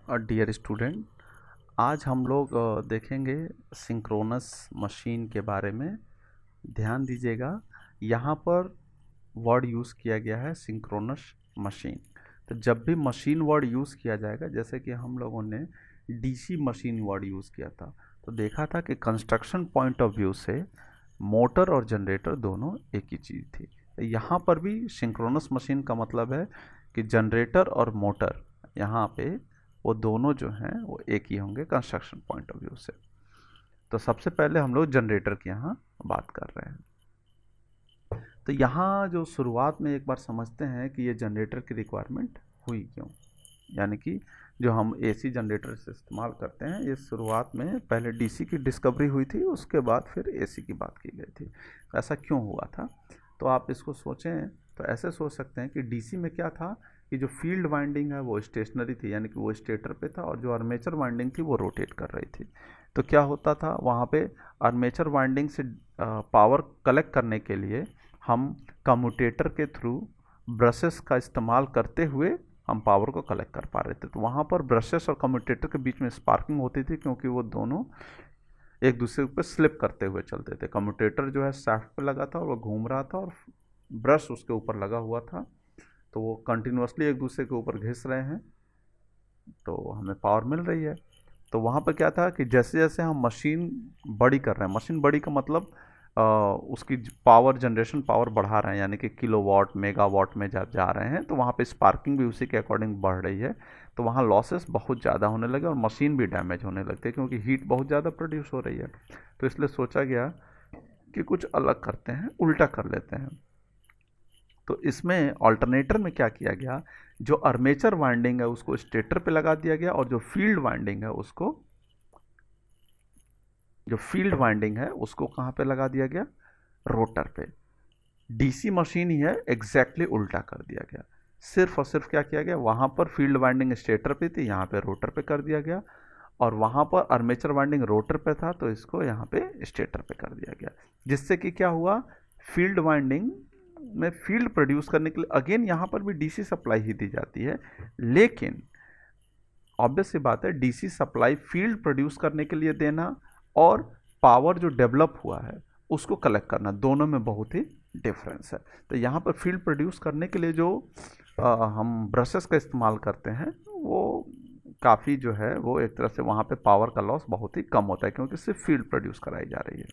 Dear student, आज हम लोग देखेंगे सिंक्रोनस मशीन के बारे में। ध्यान दीजिएगा, यहाँ पर वर्ड यूज़ किया गया है सिंक्रोनस मशीन। तो जब भी मशीन वर्ड यूज़ किया जाएगा, जैसे कि हम लोगों ने डीसी मशीन वर्ड यूज़ किया था, तो देखा था कि कंस्ट्रक्शन पॉइंट ऑफ व्यू से मोटर और जनरेटर दोनों एक ही चीज़ थी। तो यहाँ पर भी सिंक्रोनस मशीन का मतलब है कि जनरेटर और मोटर यहाँ पे वो दोनों जो हैं वो एक ही होंगे कंस्ट्रक्शन पॉइंट ऑफ व्यू से। तो सबसे पहले हम लोग जनरेटर की यहाँ बात कर रहे हैं। तो यहाँ जो शुरुआत में एक बार समझते हैं कि ये जनरेटर की रिक्वायरमेंट हुई क्यों, यानी कि जो हम एसी जनरेटर से इस्तेमाल करते हैं, ये शुरुआत में पहले डीसी की डिस्कवरी हुई थी, उसके बाद फिर एसी की बात की गई थी। ऐसा क्यों हुआ था? तो आप इसको सोचें तो ऐसे सोच सकते हैं कि डीसी में क्या था कि जो फील्ड वाइंडिंग है वो स्टेशनरी थी, यानी कि वो स्टेटर पे था, और जो आर्मेचर वाइंडिंग थी वो रोटेट कर रही थी। तो क्या होता था वहाँ पे, आर्मेचर वाइंडिंग से पावर कलेक्ट करने के लिए हम कम्यूटेटर के थ्रू ब्रशेस का इस्तेमाल करते हुए हम पावर को कलेक्ट कर पा रहे थे। तो वहाँ पर ब्रशेस और कम्यूटेटर के बीच में स्पार्किंग होती थी, क्योंकि वो दोनों एक दूसरे पर स्लिप करते हुए चलते थे। कम्यूटेटर जो है शाफ्ट पे लगा था और वो घूम रहा था, और ब्रश उसके ऊपर लगा हुआ था, तो वो कंटिन्यूसली एक दूसरे के ऊपर घिस रहे हैं, तो हमें पावर मिल रही है। तो वहाँ पर क्या था कि जैसे जैसे हम मशीन बड़ी कर रहे हैं, मशीन बड़ी का मतलब उसकी पावर जनरेशन पावर बढ़ा रहे हैं, यानी कि किलोवाट मेगावाट में जब जा रहे हैं, तो वहाँ पे स्पार्किंग भी उसी के अकॉर्डिंग बढ़ रही है। तो वहाँ लॉसेस बहुत ज़्यादा होने लगे और मशीन भी डैमेज होने लगती है, क्योंकि हीट बहुत ज़्यादा प्रोड्यूस हो रही है। तो इसलिए सोचा गया कि कुछ अलग करते हैं, उल्टा कर लेते हैं। तो इसमें ऑल्टरनेटर में क्या किया गया, जो आर्मेचर वाइंडिंग है उसको स्टेटर पे लगा दिया गया, और जो फील्ड वाइंडिंग है उसको कहाँ पे लगा दिया गया, रोटर पे। डीसी मशीन ही है, एग्जैक्टली उल्टा कर दिया गया। सिर्फ और सिर्फ क्या किया गया, वहाँ पर फील्ड वाइंडिंग स्टेटर पे थी, यहाँ पे रोटर पे कर दिया गया, और वहाँ पर आर्मेचर वाइंडिंग रोटर पे था, तो इसको यहाँ पे स्टेटर पे कर दिया गया। जिससे कि क्या हुआ, फील्ड वाइंडिंग में फील्ड प्रोड्यूस करने के लिए अगेन यहाँ पर भी डीसी सप्लाई ही दी जाती है, लेकिन ऑब्वियस सी बात है, डीसी सप्लाई फील्ड प्रोड्यूस करने के लिए देना और पावर जो डेवलप हुआ है उसको कलेक्ट करना, दोनों में बहुत ही डिफरेंस है। तो यहाँ पर फील्ड प्रोड्यूस करने के लिए जो हम ब्रशेस का इस्तेमाल करते हैं, वो काफ़ी जो है वो एक तरह से वहाँ पे पावर का लॉस बहुत ही कम होता है, क्योंकि सिर्फ फील्ड प्रोड्यूस कराई जा रही है।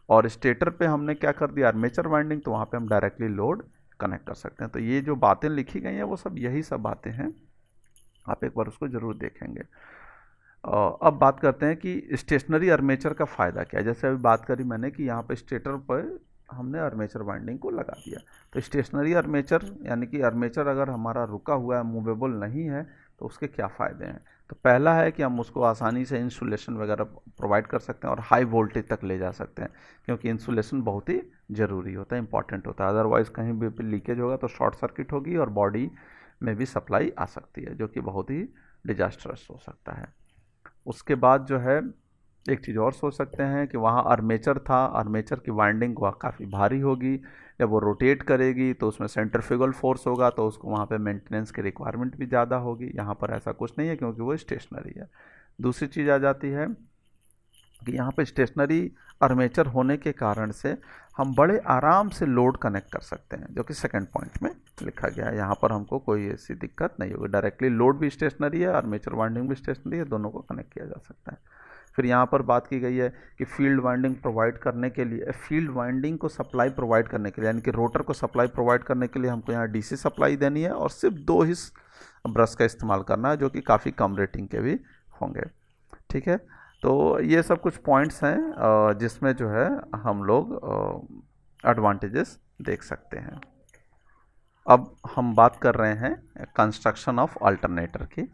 और स्टेटर पे हमने क्या कर दिया, आर्मेचर वाइंडिंग, तो वहाँ पे हम डायरेक्टली लोड कनेक्ट कर सकते हैं। तो ये जो बातें लिखी गई हैं वो सब यही सब बातें हैं, आप एक बार उसको ज़रूर देखेंगे। अब बात करते हैं कि स्टेशनरी आर्मेचर का फ़ायदा क्या है। जैसे अभी बात करी मैंने कि यहाँ पे स्टेटर पर हमने आर्मेचर वाइंडिंग को लगा दिया, तो स्टेशनरी आर्मेचर यानी कि आर्मेचर अगर हमारा रुका हुआ है, मूवेबल नहीं है, तो उसके क्या फ़ायदे हैं। तो पहला है कि हम उसको आसानी से इंसुलेशन वगैरह प्रोवाइड कर सकते हैं और हाई वोल्टेज तक ले जा सकते हैं, क्योंकि इंसुलेशन बहुत ही ज़रूरी होता है, इंपॉर्टेंट होता है। अदरवाइज़ कहीं भी लीकेज होगा तो शॉर्ट सर्किट होगी और बॉडी में भी सप्लाई आ सकती है, जो कि बहुत ही डिजास्टरस हो सकता है। उसके बाद जो है एक चीज़ और सोच सकते हैं कि वहाँ आर्मेचर था, आर्मेचर की वाइंडिंग वह काफ़ी भारी होगी, जब वो रोटेट करेगी तो उसमें सेंट्रीफ्यूगल फोर्स होगा, तो उसको वहाँ पे मेंटेनेंस की रिक्वायरमेंट भी ज़्यादा होगी। यहाँ पर ऐसा कुछ नहीं है, क्योंकि वो स्टेशनरी है। दूसरी चीज़ आ जाती है कि यहाँ पे स्टेशनरी आर्मेचर होने के कारण से हम बड़े आराम से लोड कनेक्ट कर सकते हैं, जो कि सेकंड पॉइंट में लिखा गया है। यहाँ पर हमको कोई ऐसी दिक्कत नहीं होगी, डायरेक्टली लोड भी स्टेशनरी है, आर्मेचर वाइंडिंग भी स्टेशनरी है, दोनों को कनेक्ट किया जा सकता है। फिर यहाँ पर बात की गई है कि फील्ड वाइंडिंग प्रोवाइड करने के लिए, फील्ड वाइंडिंग को सप्लाई प्रोवाइड करने के लिए, यानी कि रोटर को सप्लाई प्रोवाइड करने के लिए हमको यहाँ डीसी सप्लाई देनी है, और सिर्फ 2 ही ब्रश का इस्तेमाल करना है, जो कि काफ़ी कम रेटिंग के भी होंगे। ठीक है, तो ये सब कुछ पॉइंट्स हैं जिसमें जो है हम लोग एडवांटेजेस देख सकते हैं। अब हम बात कर रहे हैं कंस्ट्रक्शन ऑफ अल्टरनेटर की।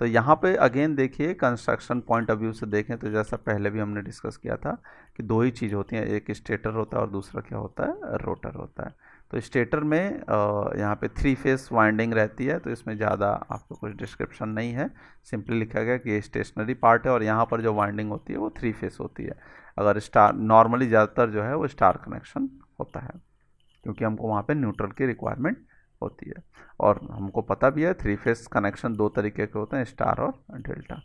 तो यहाँ पे अगेन देखिए, कंस्ट्रक्शन पॉइंट ऑफ व्यू से देखें तो जैसा पहले भी हमने डिस्कस किया था कि 2 ही चीज़ होती हैं, एक स्टेटर होता है और दूसरा क्या होता है, रोटर होता है। तो स्टेटर में यहाँ पे 3 फेस वाइंडिंग रहती है, तो इसमें ज़्यादा आपको कुछ डिस्क्रिप्शन नहीं है, सिंपली लिखा गया कि ये स्टेशनरी पार्ट है, और यहाँ पर जो वाइंडिंग होती है वो 3 फेस होती है। अगर स्टार नॉर्मली ज़्यादातर जो है वो स्टार कनेक्शन होता है, क्योंकि हमको वहाँ पे न्यूट्रल की रिक्वायरमेंट होती है। और हमको पता भी है 3 फेस कनेक्शन 2 तरीके के होते हैं, स्टार और डेल्टा।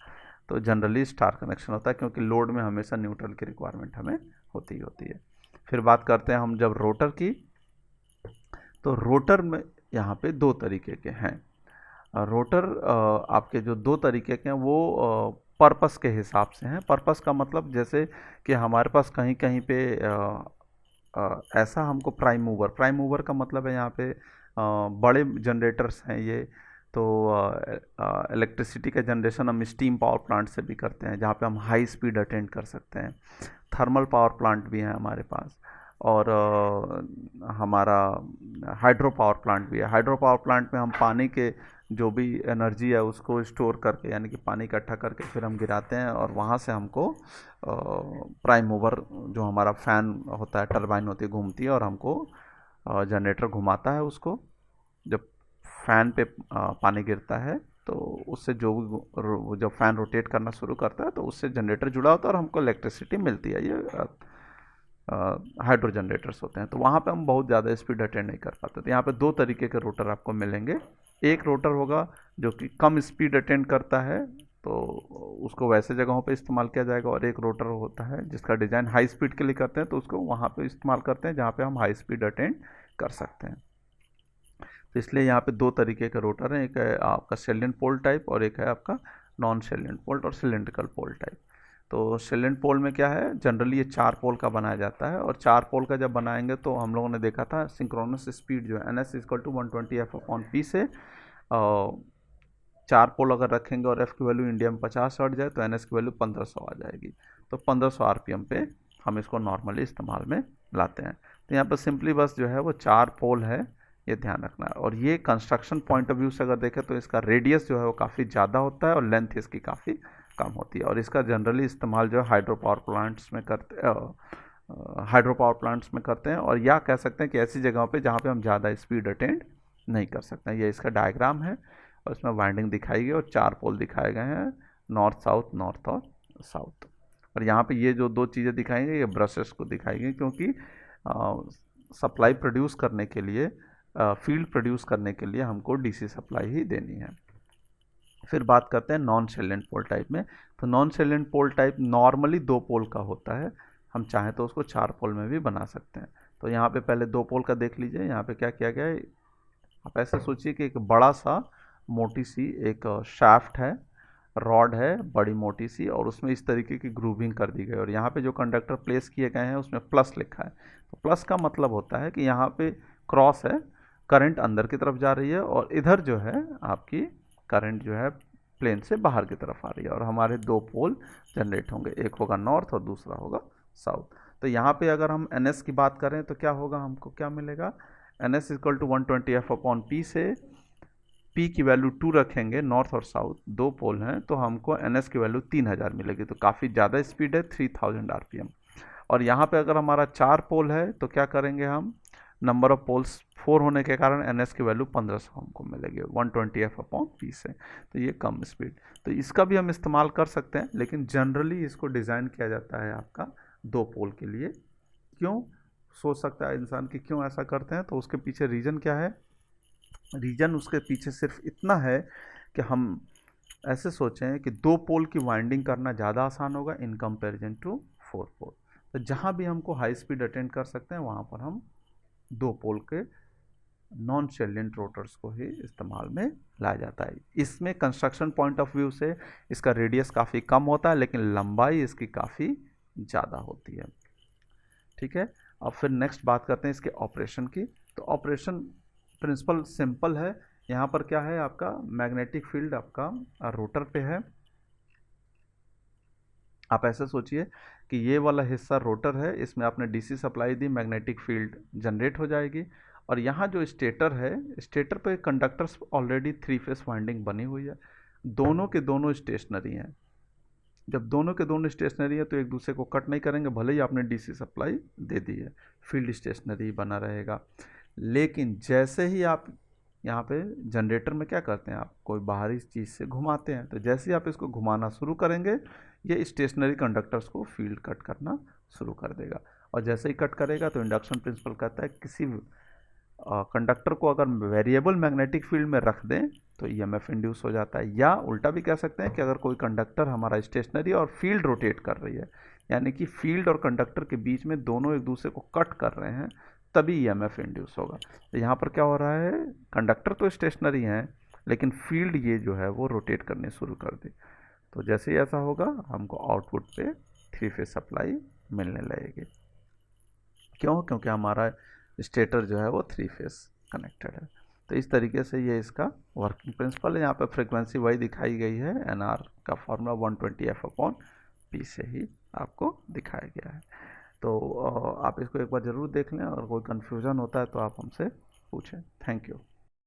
तो जनरली स्टार कनेक्शन होता है क्योंकि लोड में हमेशा न्यूट्रल की रिक्वायरमेंट हमें होती ही होती है। फिर बात करते हैं हम जब रोटर की, तो रोटर में यहाँ पे 2 तरीके के हैं। रोटर आपके जो 2 तरीके के हैं वो पर्पस के हिसाब से हैं। पर्पस का मतलब जैसे कि हमारे पास कहीं कहीं पे ऐसा हमको प्राइम मूवर का मतलब है यहाँ पे बड़े जनरेटर्स हैं ये। तो इलेक्ट्रिसिटी का जनरेशन हम स्टीम पावर प्लांट से भी करते हैं, जहाँ पे हम हाई स्पीड अटेंड कर सकते हैं। थर्मल पावर प्लांट भी है हमारे पास, और हमारा हाइड्रो पावर प्लांट भी है। हाइड्रो पावर प्लांट में हम पानी के जो भी एनर्जी है उसको स्टोर करके, यानी कि पानी इकट्ठा करके फिर हम गिराते हैं, और वहाँ से हमको प्राइम मूवर जो हमारा फैन होता है, टरबाइन होती है, घूमती है और हमको जनरेटर घुमाता है उसको। जब फैन पे पानी गिरता है तो उससे जो भी जब फैन रोटेट करना शुरू करता है तो उससे जनरेटर जुड़ा होता है और हमको इलेक्ट्रिसिटी मिलती है। ये हाइड्रो जनरेटर्स होते हैं। तो वहाँ पे हम बहुत ज़्यादा स्पीड अटेंड नहीं कर पाते। तो यहाँ पे 2 तरीके के रोटर आपको मिलेंगे। एक रोटर होगा जो कि कम स्पीड अटेंड करता है, तो उसको वैसे जगहों पे इस्तेमाल किया जाएगा। और एक रोटर होता है जिसका डिज़ाइन हाई स्पीड के लिए करते हैं, तो उसको वहाँ पे इस्तेमाल करते हैं जहाँ पे हम हाई स्पीड अटेंड कर सकते हैं। तो इसलिए यहाँ पे 2 तरीके के रोटर हैं, एक है आपका सेलिएंट पोल टाइप और एक है आपका नॉन सेलिएंट पोल और सिलेंड्रिकल पोल टाइप। तो सेलिएंट पोल में क्या है, जनरली ये 4 पोल का बनाया जाता है, और 4 पोल का जब बनाएंगे तो हम लोगों ने देखा था सिंक्रोनस स्पीड जो है NS इक्वल टू 120F/P से 4 पोल अगर रखेंगे और F की वैल्यू इंडिया में 50 हट जाए तो NS की वैल्यू 1500 आ जाएगी। तो 1500 RPM पे हम इसको नॉर्मली इस्तेमाल में लाते हैं। तो यहाँ पर सिंपली बस जो है वो 4 पोल है, ये ध्यान रखना है। और ये कंस्ट्रक्शन पॉइंट ऑफ व्यू से अगर देखें तो इसका रेडियस जो है वो काफ़ी ज़्यादा होता है और लेंथ इसकी काफ़ी कम होती है। और इसका जनरली इस्तेमाल जो है हाइड्रो पावर प्लांट्स में करते हैं, और या कह सकते हैं कि ऐसी जगहों पे जहाँ पे हम ज़्यादा स्पीड अटेंड नहीं कर सकते हैं। ये इसका डायग्राम है और इसमें वाइंडिंग दिखाई गई और 4 पोल दिखाए गए हैं, नॉर्थ और साउथ। और यहाँ पे ये जो 2 चीज़ें दिखाई गई ये ब्रशेस को दिखाई गई, क्योंकि सप्लाई प्रोड्यूस करने के लिए, फील्ड प्रोड्यूस करने के लिए हमको DC सप्लाई ही देनी है। फिर बात करते हैं नॉन सेलिएंट पोल टाइप में। तो नॉन सेलिएंट पोल टाइप नॉर्मली 2 पोल का होता है, हम चाहें तो उसको 4 पोल में भी बना सकते हैं। तो यहाँ पे पहले 2 पोल का देख लीजिए। यहाँ पे क्या किया गया है, आप ऐसे सोचिए कि एक बड़ा सा मोटी सी एक शाफ्ट है, रॉड है बड़ी मोटी सी, और उसमें इस तरीके की ग्रूविंग कर दी गई, और यहाँ पे जो कंडक्टर प्लेस किए गए हैं उसमें प्लस लिखा है। तो प्लस का मतलब होता है कि यहाँ पे क्रॉस है, करंट अंदर की तरफ जा रही है, और इधर जो है आपकी करंट जो है प्लेन से बाहर की तरफ आ रही है, और हमारे 2 पोल जनरेट होंगे, एक होगा नॉर्थ और दूसरा होगा साउथ। तो यहाँ पे अगर हम NS की बात करें तो क्या होगा, हमको क्या मिलेगा, NS इक्वल टू 120F/P से P की वैल्यू 2 रखेंगे, नॉर्थ और साउथ 2 पोल हैं, तो हमको NS की वैल्यू 3000 मिलेगी। तो काफ़ी ज़्यादा स्पीड है, 3000 RPM। और यहाँ पे अगर हमारा 4 पोल है तो क्या करेंगे हम, नंबर ऑफ पोल्स 4 होने के कारण NS की वैल्यू 1500 हमको मिलेगी 120F/P से। तो ये कम स्पीड, तो इसका भी हम इस्तेमाल कर सकते हैं, लेकिन जनरली इसको डिज़ाइन किया जाता है आपका 2 पोल के लिए। क्यों, सोच सकता है इंसान कि क्यों ऐसा करते हैं, तो उसके पीछे रीज़न क्या है। रीज़न उसके पीछे सिर्फ इतना है कि हम ऐसे सोचें कि 2 पोल की वाइंडिंग करना ज़्यादा आसान होगा इन कंपैरिजन टू 4 पोल। तो जहाँ भी हमको हाई स्पीड अटेंड कर सकते हैं वहाँ पर हम 2 पोल के नॉन सेलिएंट रोटर्स को ही इस्तेमाल में लाया जाता है। इसमें कंस्ट्रक्शन पॉइंट ऑफ व्यू से इसका रेडियस काफ़ी कम होता है, लेकिन लंबाई इसकी काफ़ी ज़्यादा होती है। ठीक है, अब फिर नेक्स्ट बात करते हैं इसके ऑपरेशन की। तो ऑपरेशन प्रिंसिपल सिंपल है। यहाँ पर क्या है, आपका मैग्नेटिक फील्ड आपका रोटर पे है। आप ऐसे सोचिए कि ये वाला हिस्सा रोटर है, इसमें आपने DC सप्लाई दी, मैग्नेटिक फील्ड जनरेट हो जाएगी। और यहाँ जो स्टेटर है, स्टेटर पे कंडक्टर्स ऑलरेडी 3 फेस वाइंडिंग बनी हुई है, दोनों के दोनों स्टेशनरी हैं। जब दोनों के दोनों स्टेशनरी है तो एक दूसरे को कट नहीं करेंगे, भले ही आपने DC सप्लाई दे दी है, फील्ड स्टेशनरी बना रहेगा। लेकिन जैसे ही आप यहाँ पे जनरेटर में क्या करते हैं, आप कोई बाहरी चीज़ से घुमाते हैं, तो जैसे ही आप इसको घुमाना शुरू करेंगे ये स्टेशनरी कंडक्टर्स को फील्ड कट करना शुरू कर देगा। और जैसे ही कट करेगा तो इंडक्शन प्रिंसिपल कहता है किसी कंडक्टर को अगर वेरिएबल मैग्नेटिक फील्ड में रख दें तो ईएमएफ इंड्यूस हो जाता है। या उल्टा भी कह सकते हैं कि अगर कोई कंडक्टर हमारा स्टेशनरी और फील्ड रोटेट कर रही है, यानी कि फील्ड और कंडक्टर के बीच में दोनों एक दूसरे को कट कर रहे हैं, तभी ईएमएफ इंड्यूस होगा। तो यहाँ पर क्या हो रहा है, कंडक्टर तो स्टेशनरी हैं लेकिन फील्ड ये जो है वो रोटेट करने शुरू कर दी। तो जैसे ही ऐसा होगा हमको आउटपुट पे 3 फेज सप्लाई मिलने लगेगी। क्यों? क्योंकि हमारा स्टेटर जो है वो 3 फेज कनेक्टेड है। तो इस तरीके से ये इसका वर्किंग प्रिंसिपल है। यहाँ पे फ्रीक्वेंसी वाई दिखाई गई है, एनआर का फॉर्मूला 120F/P से ही आपको दिखाया गया है। तो आप इसको एक बार ज़रूर देख लें, और कोई कन्फ्यूज़न होता है तो आप हमसे पूछें। Thank you.